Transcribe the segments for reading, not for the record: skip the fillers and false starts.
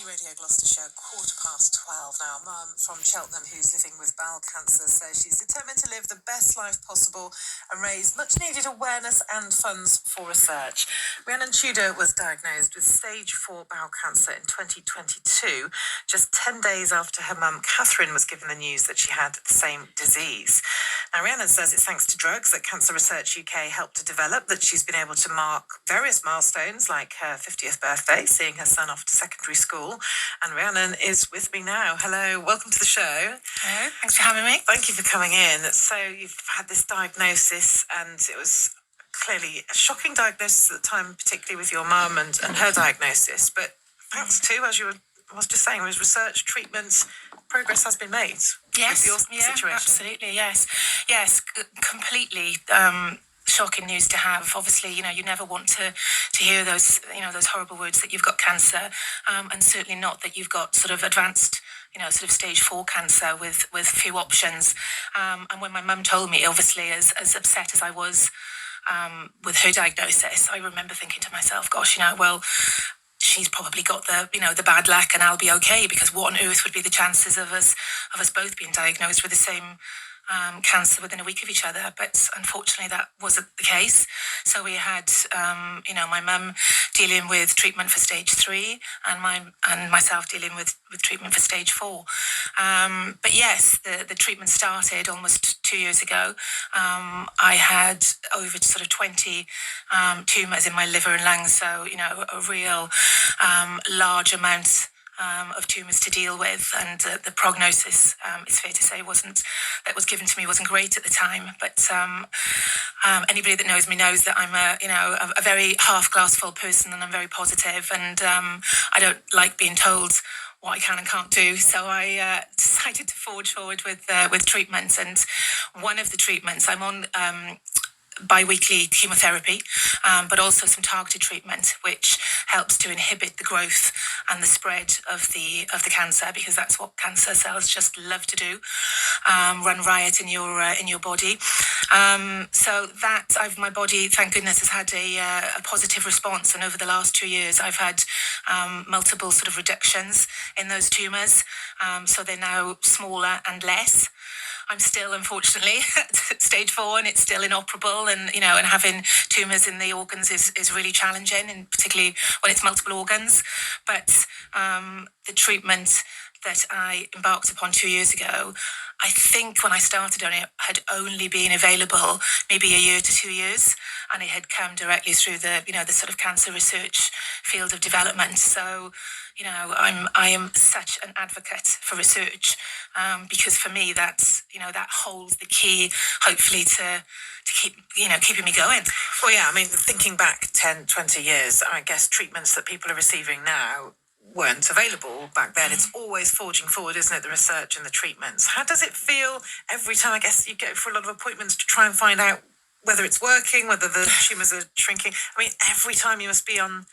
Radio Gloucestershire, 12:15 now. Mum from Cheltenham, who's living with bowel cancer, says she's determined to live the best life possible and raise much needed awareness and funds for research. Rhiannon Tudor was diagnosed with stage 4 bowel cancer in 2022, just 10 days after her mum Catherine was given the news that she had the same disease. Now, Rhiannon says it's thanks to drugs that Cancer Research UK helped to develop that she's been able to mark various milestones like her 50th birthday, seeing her son off to secondary school. And Rhiannon is with me now. Hello, welcome to the show. Hello, thanks for having me. Thank you for coming in. So you've had this diagnosis, and it was clearly a shocking diagnosis at the time, particularly with your mum and her diagnosis. But thanks to, as you were, I was just saying, with research, treatments, progress has been made. Yes, with your situation. Absolutely, yes, completely. Shocking news to have. Obviously, you never want to hear those, those horrible words that you've got cancer, and certainly not that you've got sort of advanced, sort of stage 4 cancer with few options. And when my mum told me, obviously, as upset as I was with her diagnosis, I remember thinking to myself, gosh, well, she's probably got the bad luck and I'll be okay, because what on earth would be the chances of us both being diagnosed with the same cancer within a week of each other? But unfortunately that wasn't the case. So we had my mum dealing with treatment for stage 3 and myself dealing with treatment for stage 4. But yes, the treatment started almost 2 years ago. I had over sort of 20 tumours in my liver and lungs, so a real large amount of tumours to deal with, and the prognosis, it's fair to say, that was given to me wasn't great at the time. But anybody that knows me knows that I'm a very half glass full person, and I'm very positive, and I don't like being told what I can and can't do. So I decided to forge forward with treatments, and one of the treatments I'm on bi-weekly chemotherapy, but also some targeted treatment, which helps to inhibit the growth and the spread of the cancer, because that's what cancer cells just love to do, run riot in your body. So that my body, thank goodness, has had a positive response, and over the last 2 years, I've had multiple sort of reductions in those tumours. So they're now smaller and less. I'm still, unfortunately, at stage 4, and it's still inoperable, and and having tumours in the organs is really challenging, and particularly when it's multiple organs. But the treatment that I embarked upon 2 years ago, I think when I started on it, had only been available maybe a year to 2 years, and it had come directly through the the sort of cancer research field of development. So I am such an advocate for research, because for me that's that holds the key, hopefully, to keep keeping me going. Well, yeah, I mean, thinking back 10, 20 years, I guess treatments that people are receiving now weren't available back then. It's always forging forward, isn't it, the research and the treatments? How does it feel every time, I guess, you go for a lot of appointments to try and find out whether it's working, whether the tumours are shrinking? I mean, every time you must be on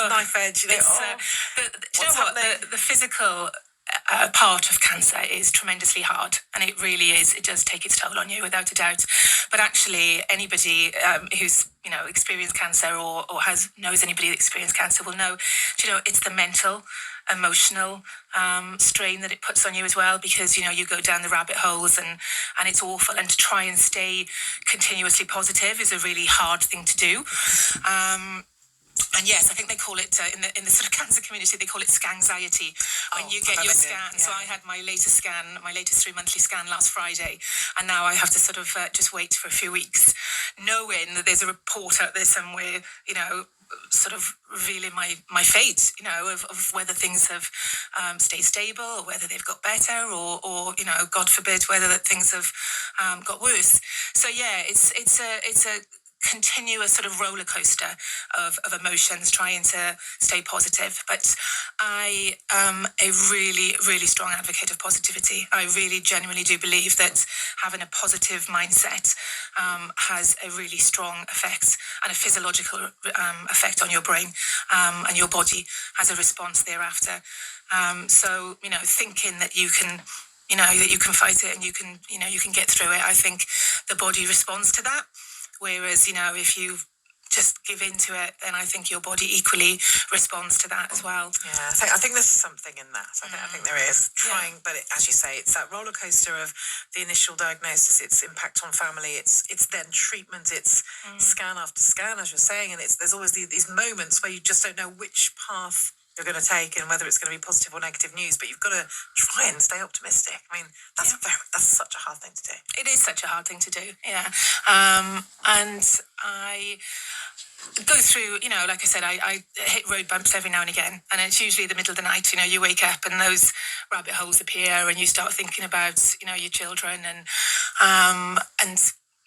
knife edge. The physical part of cancer is tremendously hard, and it really is. It does take its toll on you, without a doubt. But actually, anybody who's experienced cancer or knows anybody that experienced cancer will know, it's the mental, emotional strain that it puts on you as well, because you go down the rabbit holes and it's awful, and to try and stay continuously positive is a really hard thing to do. And yes, I think they call it in the sort of cancer community, they call it scanxiety when you get your scan. Yeah. So I had my latest 3-monthly scan last Friday, and now I have to sort of just wait for a few weeks, knowing that there's a report out there somewhere, sort of revealing my fate, of whether things have stayed stable, or whether they've got better, or God forbid, whether that things have got worse. So yeah, it's a continuous sort of roller coaster of emotions, trying to stay positive. But I am a really, really strong advocate of positivity. I really genuinely do believe that having a positive mindset has a really strong effect, and a physiological effect on your brain, and your body has a response thereafter. So thinking that you can that you can fight it, and you can get through it, I think the body responds to that. Whereas, if you just give in to it, then I think your body equally responds to that as well. Yeah, I think there's something in that. I think there is. But as you say, it's that roller coaster of the initial diagnosis, its impact on family, it's then treatment, it's scan after scan, as you're saying, and there's always these moments where you just don't know which path you're going to take and whether it's going to be positive or negative news, but you've got to try and stay optimistic. I mean, that's such a hard thing to do. It is such a hard thing to do, yeah. And I go through, like I said, I hit road bumps every now and again, and it's usually the middle of the night, you wake up and those rabbit holes appear and you start thinking about, your children and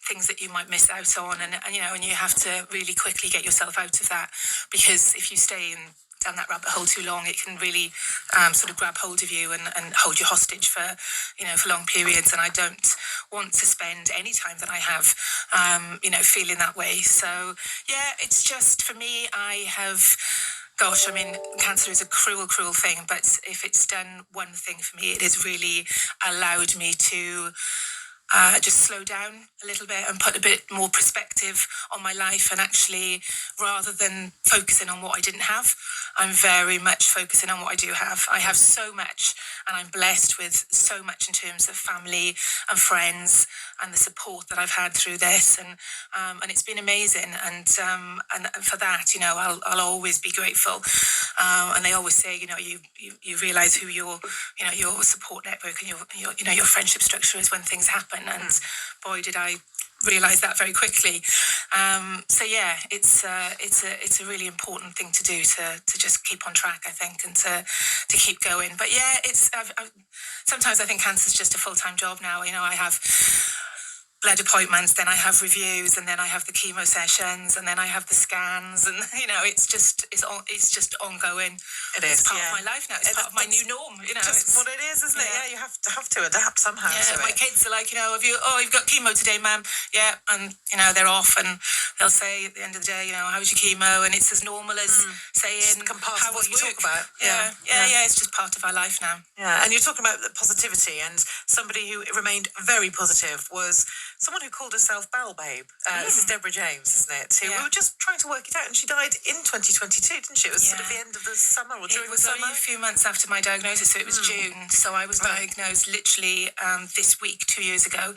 things that you might miss out on, and you have to really quickly get yourself out of that, because if you stay down that rabbit hole too long, it can really sort of grab hold of you and hold you hostage for long periods. And I don't want to spend any time that I have, feeling that way. So, yeah, it's just, for me, cancer is a cruel, cruel thing. But if it's done one thing for me, it has really allowed me to just slow down a little bit and put a bit more perspective on my life, and actually, rather than focusing on what I didn't have, I'm very much focusing on what I do have. I have so much, and I'm blessed with so much in terms of family and friends and the support that I've had through this, and it's been amazing. And for that, I'll always be grateful. And they always say, you realize who your support network and your friendship structure is when things happen. And boy, did I realize that very quickly. So yeah, it's a really important thing to do to just keep on track, I think, and to keep going. But yeah, sometimes I think cancer is just a full-time job now. I have blood appointments, then I have reviews, and then I have the chemo sessions, and then I have the scans, and it's just ongoing. It's part of my life now. It's part of my new norm. It's what it is, isn't it? Yeah, you have to adapt somehow. Yeah, my kids are like, you've got chemo today, ma'am. Yeah, and they're off, and they'll say at the end of the day, how was your chemo? And it's as normal as saying how was you talk about. Yeah. It's just part of our life now. Yeah, and you're talking about the positivity, and somebody who remained very positive was someone who called herself Bowel Babe. This is Deborah James, isn't it? We were just trying to work it out, and she died in 2022, didn't she? It was sort of the end of the summer or during the summer. It was only a few months after my diagnosis, so it was June. So I was diagnosed literally this week, 2 years ago,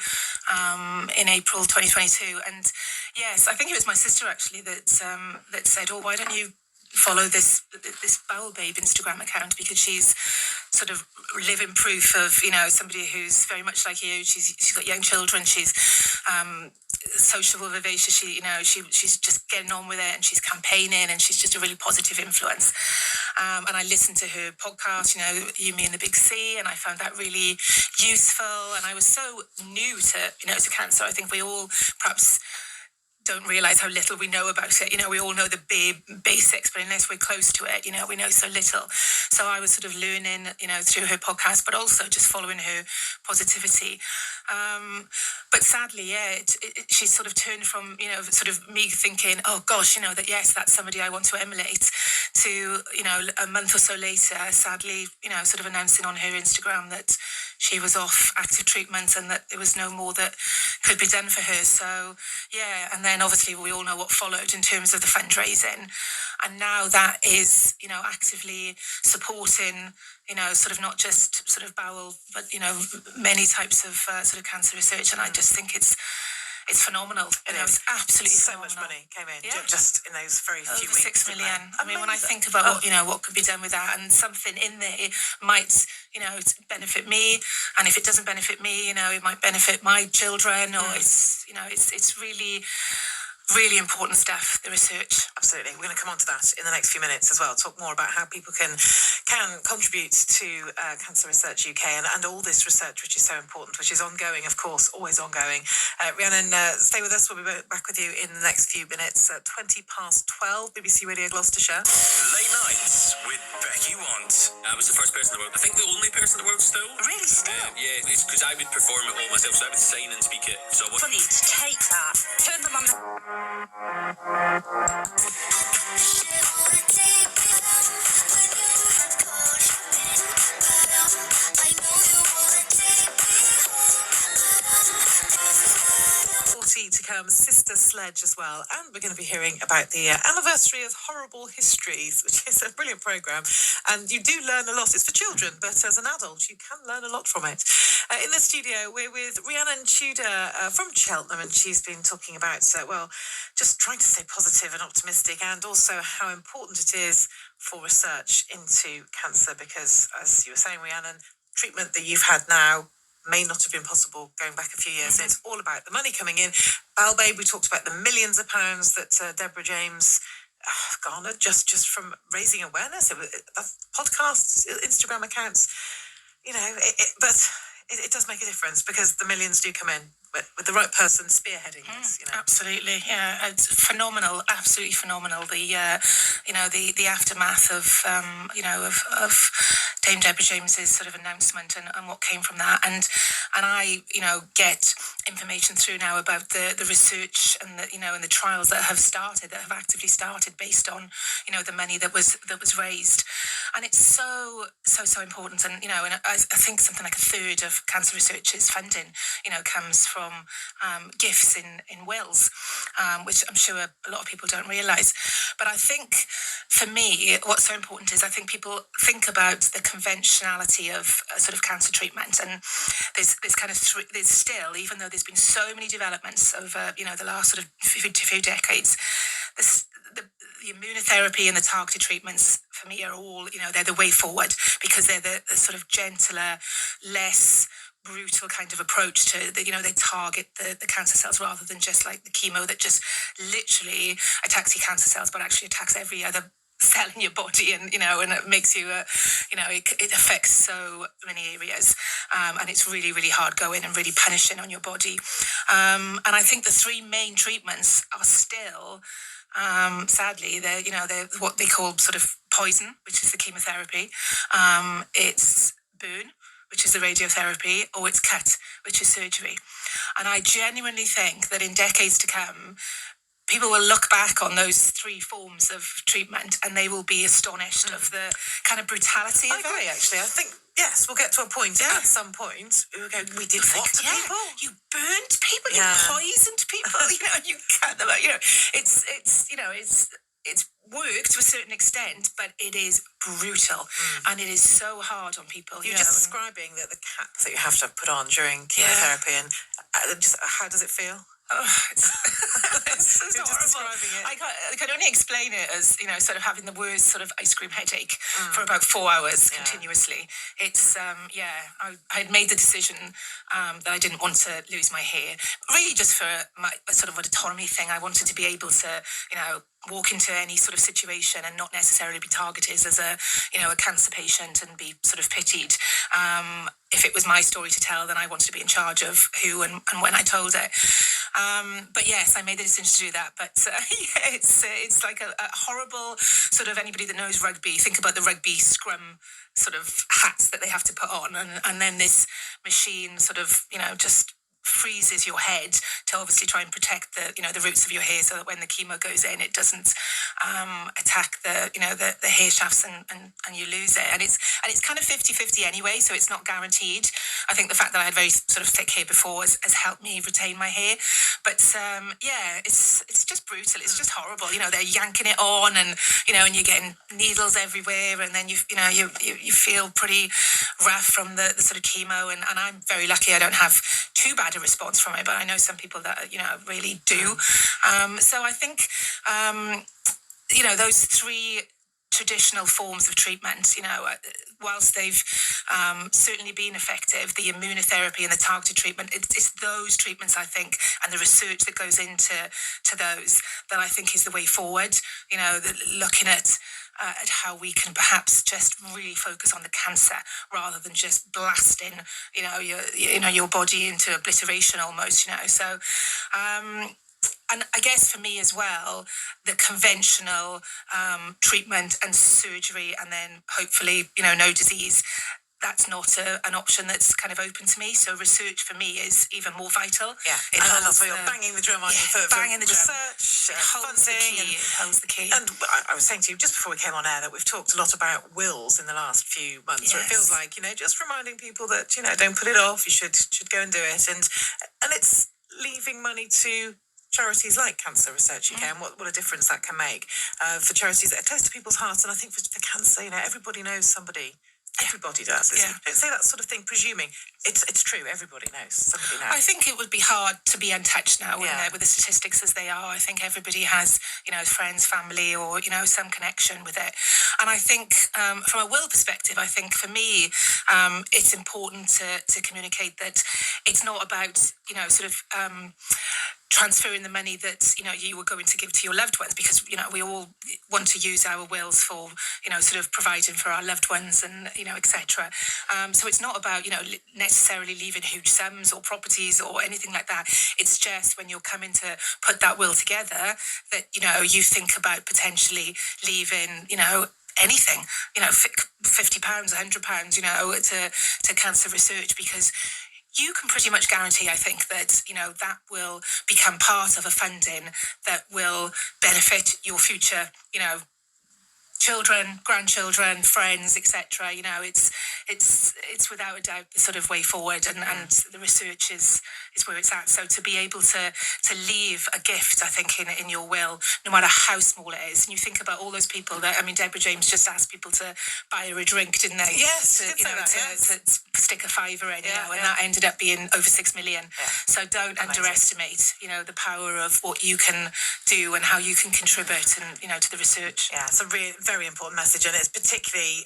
in April 2022. And yes, I think it was my sister actually that said, "Oh, why don't you follow this Bowel Babe Instagram account, because she's sort of living proof of somebody who's very much like you. She's got young children. She's sociable, vivacious. She's just getting on with it, and she's campaigning, and she's just a really positive influence." And I listened to her podcast, You, Me, and the Big C, and I found that really useful. And I was so new to cancer. I think we all perhaps don't realise how little we know about it. We all know the basics, but unless we're close to it, we know so little. So I was sort of learning, through her podcast, but also just following her positivity. But sadly, she sort of turned from, sort of me thinking, oh gosh, that yes, that's somebody I want to emulate, to, a month or so later, sadly, sort of announcing on her Instagram that she was off active treatment and that there was no more that could be done for her. So, yeah, and then obviously we all know what followed in terms of the fundraising. And now that is, actively supporting, sort of not just sort of bowel, but, many types of sort of cancer research. And I just think it's phenomenal. It's absolutely so phenomenal. Much money came in just in those very few weeks. 6 million. I mean, when I think about what could be done with that, and something in there might, benefit me, and if it doesn't benefit me, it might benefit my children, or it's really, really important stuff, the research. Absolutely. We're going to come on to that in the next few minutes as well. Talk more about how people can contribute to Cancer Research UK and all this research, which is so important, which is ongoing, of course, always ongoing. Rhiannon, stay with us. We'll be back with you in the next few minutes at 12:20, BBC Radio Gloucestershire. Late Nights with Becky Want. I was the first person in the world. I think the only person in the world still. Really, still? Yeah, it's because I would perform it all myself, so I would sign and speak it. So funny to take that, turn them on the... To come, Sister Sledge. Sledge as well. And we're going to be hearing about the anniversary of Horrible Histories, which is a brilliant programme. And you do learn a lot. It's for children, but as an adult, you can learn a lot from it. In the studio, we're with Rhiannon Tudor from Cheltenham, and she's been talking about, just trying to stay positive and optimistic, and also how important it is for research into cancer, because, as you were saying, Rhiannon, treatment that you've had now may not have been possible going back a few years. It's all about the money coming in. Balbabe, we talked about the millions of pounds that Deborah James garnered just from raising awareness. Podcasts, Instagram accounts, but it does make a difference, because the millions do come in with the right person spearheading this. Absolutely, yeah, it's phenomenal, absolutely phenomenal. The aftermath of of Dame Deborah James's sort of announcement and what came from that, and I get information through now about the research and the trials that have actively started based on the money that was raised, and it's so important. And I think something like a third of cancer research's funding comes from gifts in wills, which I'm sure a lot of people don't realise. But I think for me, what's so important is I think people think about the conventionality of sort of cancer treatment, and there's still, even though there's been so many developments over the last sort of few decades, the immunotherapy and the targeted treatments for me are all they're the way forward, because they're the sort of gentler, less brutal kind of approach to they target the cancer cells, rather than just like the chemo that just literally attacks your cancer cells, but actually attacks every other cell in your body, and and it makes you it affects so many areas, and it's really, really hard going and really punishing on your body, and I think the three main treatments are still sadly they're what they call sort of poison, which is the chemotherapy, it's burn, which is the radiotherapy, or it's cut, which is surgery. And I genuinely think that in decades to come, people will look back on those three forms of treatment and they will be astonished of the kind of brutality of it. I agree, actually. I think, yes, we'll get to a point at some point. We did what to people? You burned people, you poisoned people, you cut them out. It's worked to a certain extent, but it is brutal, and it is so hard on people. You're just describing the cap that you have to put on during chemotherapy, and just how does it feel? Oh, it's horrible. I can only explain it as sort of having the worst sort of ice cream headache for about 4 hours continuously. It's I had made the decision that I didn't want to lose my hair, really just for my sort of autonomy thing. I wanted to be able to walk into any sort of situation and not necessarily be targeted as a cancer patient and be sort of pitied. If it was my story to tell, then I wanted to be in charge of who and when I told it. But yes, I made the decision to do that. But it's like a horrible sort of, anybody that knows rugby, think about the rugby scrum sort of hats that they have to put on, and then this machine sort of just freezes your head to obviously try and protect the roots of your hair, so that when the chemo goes in, it doesn't attack the hair shafts and you lose it. And it's kind of 50-50 anyway, so it's not guaranteed. I think the fact that I had very sort of thick hair before has helped me retain my hair. But it's just brutal. It's just horrible. They're yanking it on, and and you're getting needles everywhere, and then you feel pretty rough from the sort of chemo. And I'm very lucky I don't have too bad a response from it, but I know some people that really do. So I think those three traditional forms of treatment, whilst they've certainly been effective, the immunotherapy and the targeted treatment, it's those treatments, I think, and the research that goes into those that I think is the way forward. Looking at how we can perhaps just really focus on the cancer rather than just blasting, your body into obliteration almost. So. And I guess for me as well, the conventional treatment and surgery, and then hopefully, no disease, that's not an option that's kind of open to me. So research for me is even more vital. Yeah, and that's why you're banging the drum on for banging the research, funding. It holds the key. And I was saying to you just before we came on air that we've talked a lot about wills in the last few months. Where it feels like, just reminding people that, don't put it off, you should go and do it. And it's leaving money to charities like Cancer Research UK and what a difference that can make for charities that are close to people's hearts. And I think for cancer, everybody knows somebody. Everybody does. Don't say that sort of thing presuming. It's true. Everybody knows. Somebody knows. I think it would be hard to be untouched now, wouldn't it, with the statistics as they are. I think everybody has, friends, family, or, some connection with it. And I think from a will perspective, I think for me, it's important to communicate that it's not about, transferring the money that you were going to give to your loved ones, because we all want to use our wills for sort of providing for our loved ones and etc. So it's not about necessarily leaving huge sums or properties or anything like that. It's just when you're coming to put that will together that you think about potentially leaving anything, £50, £100, to cancer research, because you can pretty much guarantee, I think, that, that will become part of a funding that will benefit your future, children, grandchildren, friends, etc. It's without a doubt the sort of way forward, and the research is where it's at. So to be able to leave a gift, I think, in your will, no matter how small it is, and you think about all those people that, Deborah James just asked people to buy her a drink, didn't they? Yes, to stick a fiver in, and that ended up being over 6 million. Yeah. So don't underestimate, the power of what you can do and how you can contribute, and to the research. Yeah, it's a very important message, and it's particularly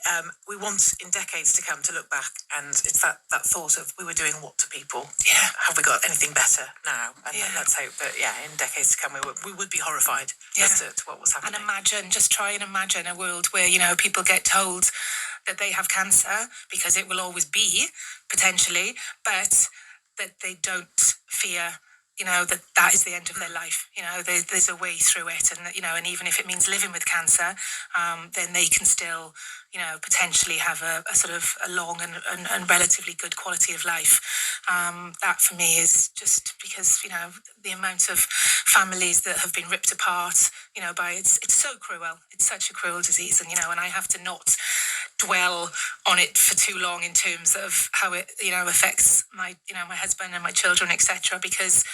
we want in decades to come to look back, and it's that thought of we were doing what to people. Yeah, have we got anything better now? And let's hope that in decades to come we would be horrified as to what was happening. And try and imagine a world where people get told that they have cancer, because it will always be potentially, but that they don't fear that is the end of their life. There's a way through it, and even if it means living with cancer, then they can still potentially have a sort of a long and relatively good quality of life. That for me is just because the amount of families that have been ripped apart by it's so cruel. It's such a cruel disease, and I have to not dwell on it for too long in terms of how it affects my my husband and my children, etc., because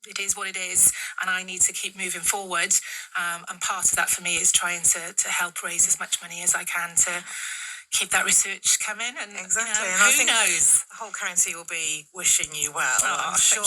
it is what it is, and I need to keep moving forward, and part of that for me is trying to help raise as much money as I can to keep that research coming. And exactly, and who knows, the whole county will be wishing you well. I'm sure,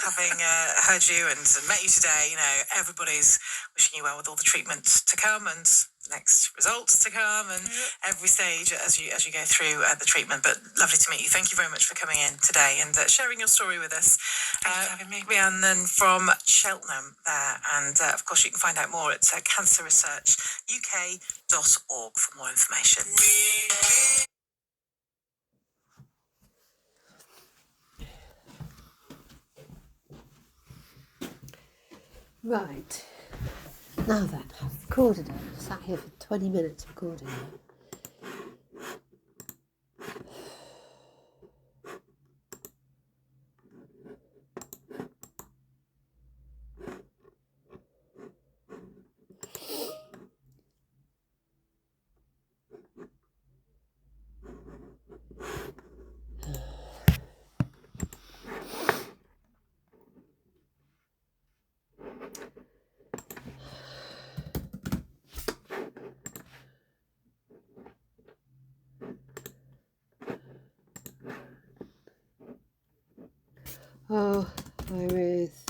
having heard you and met you today, everybody's wishing you well with all the treatment to come and the next results to come, and every stage as you go through the treatment. But lovely to meet you. Thank you very much for coming in today and sharing your story with us. Thanks for having me. Rhiannon from Cheltenham there, and of course you can find out more at cancerresearchuk.org for more information. Right, now then, I've recorded it. I've sat here for 20 minutes recording it. Oh, Iris.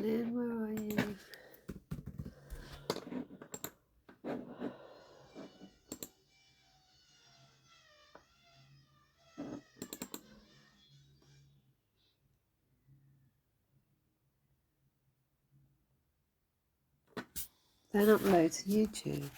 Lynn, where are you? Then upload to YouTube.